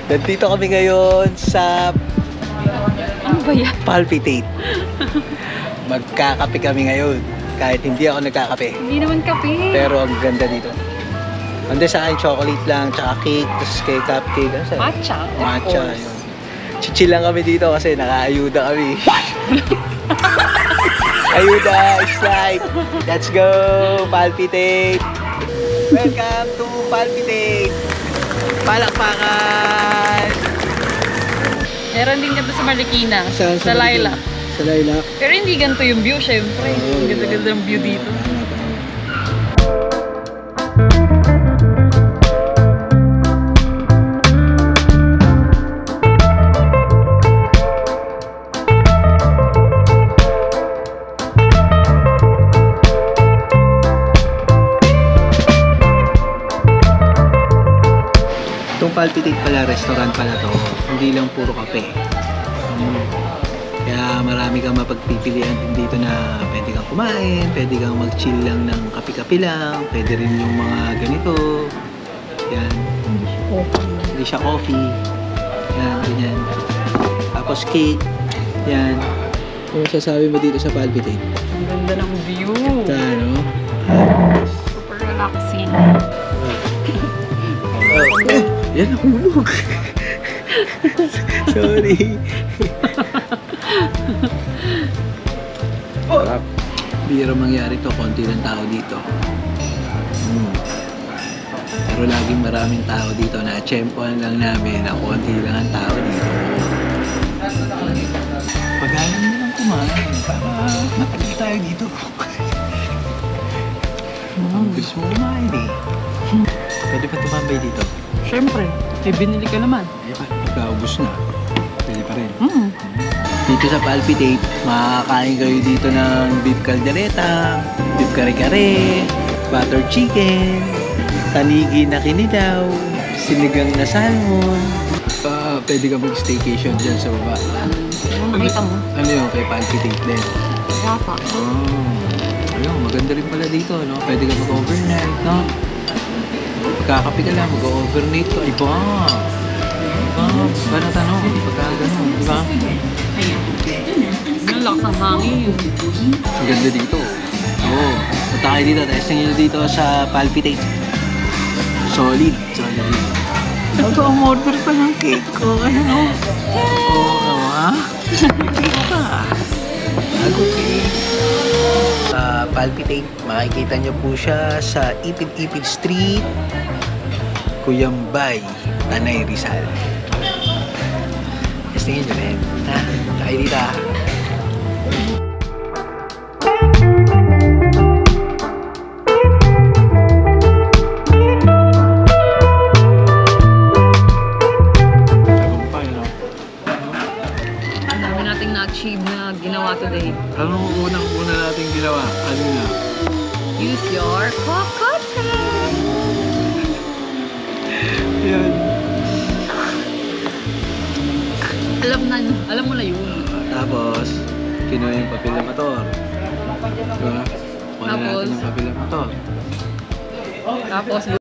Nandito kami ngayon sa ano ba yan? Palpitate. Magkakape kami ngayon. Kahit hindi ako nagkakape. Hindi naman kape. Pero ang ganda dito. Ande sa akin chocolate lang, tsaka cake, tapos kay cupcake. Matcha. Matcha, yun. Chill lang kami dito kasi naka-ayuda kami. Ayuda is life. Let's go, Palpitate. Welcome to Palpitate. Palakpakan! Meron din ganito sa Marikina. Sa Lilac. Sa Lilac. Pero hindi ganito yung view, syempre. Ang ganda-ganda ng view dito. Itong Palpitate pala, restaurant pala to, hindi lang puro kape. Kaya marami kang mapagpipilian din dito na pwede kang kumain, pwede kang mag-chill lang ng kape-kape lang, pwede rin yung mga ganito. Yan. Hindi siya coffee. Yan, ganyan. Tapos cake. Yan. Ano sasabi mo dito sa Palpitate? Ang ganda ng view. Ganda, no? Super relaxing. Yan, nahulog. Sorry. Sarap. Biro mangyari to, konti lang tao dito. Pero laging maraming tao dito. Na-tsempohan lang namin na konti lang ang tao dito. Pag-alam nyo lang kumain para matagal tayo dito. Gusto mo kumain eh. Pwede pa tumambay dito? Siyempre, may binili ka naman. Eh, pagkaubos na, pwede pa rin. Dito sa Palpitate, makakain kayo dito ng beef caldereta, beef kare-kare, butter chicken, tanigi na kinilaw, sinigang na salmon. Pwede ka mag-staycation dyan sa baba. Makita mo? Ano yun, kay Palpitate din? Yata. Ayun, maganda rin pala dito, no? Pwede ka mag-overnight, no? Pagkakape ka lang, mag-overnight ka. Iba! Iba na tanong, pagka gano'n, di ba? Ang lakas ng hangin. Ang ganda dito. Oo. Punta kayo dito, testing nyo dito sa Palpitate. Solid. Solid. Mag-order pa ng cake ko. Ano? Oo, ha? Cake ka. Bago cake. Sa Palpitate, makikita nyo po siya sa Ipid-Ipid Street, Cuyambay, Tanay, Rizal. Testingin nyo rin. Ha? Tayo dito ha. Ang dami nating na-achieve na ginawa today. Anong unang-una natin ginawa? Ano na? Use your coconut! Yan. Alam mo na yun. Tapos, kinuha yung papel na motor. Diba? Kuha na natin yung papel na motor. Tapos